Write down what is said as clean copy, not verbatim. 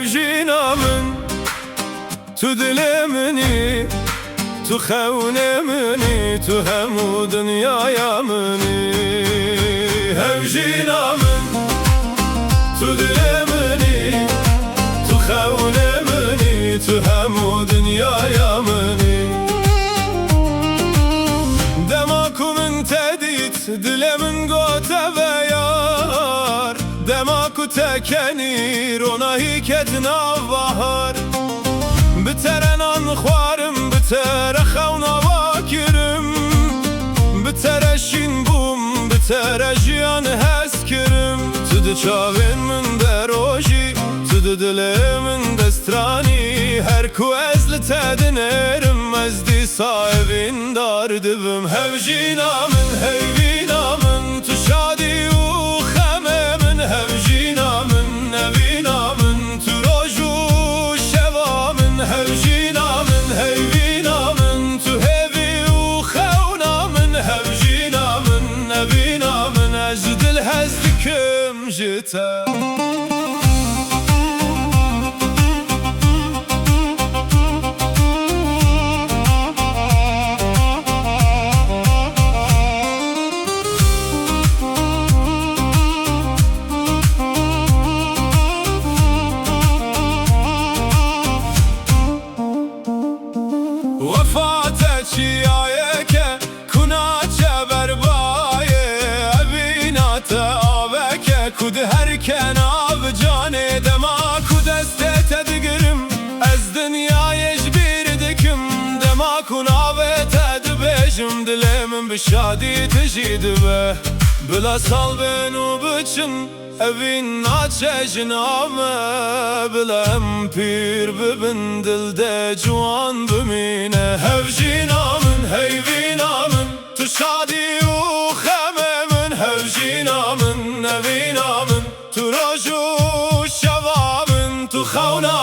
هفجينا من تدلمني تخونمني تهم دنيايا مني هفجينا من تدلمني تخونمني تهم دنيايا مني دماكو من تديت دلمن قوته بيار دماكو تكنير ona hiketna bahar بترن خوارم بتر خونا واکرم بتر شین بوم بتر جیان هست کرم تو ده چاوین من دروجی تو ده دل من دسترانی هر کو از لتدنرم از دی صاحبین داردبم هفجینا من هیوینا من تو شادی و خمه من هفجینا من نبینا من تو روجو شوا من هفجینا من هیوینا من تو هیوی و خونا من هفجینا من نبینا من از دل هزدکم جتا وفاتك كناچه بربایه ابینات آبک کود هر کناب جانه دما کود استه تدگرم از دنیای جبیر دکم دما کنابه تدبیجم دلمن بشادی تجید به بلا سال بنو بچن evin naçe jiname bilem pir bibin dilde cuan bimine hevjina min heyvina min tu şadi u kheme min hevjina min nevina min tu roju şeva min tu khawna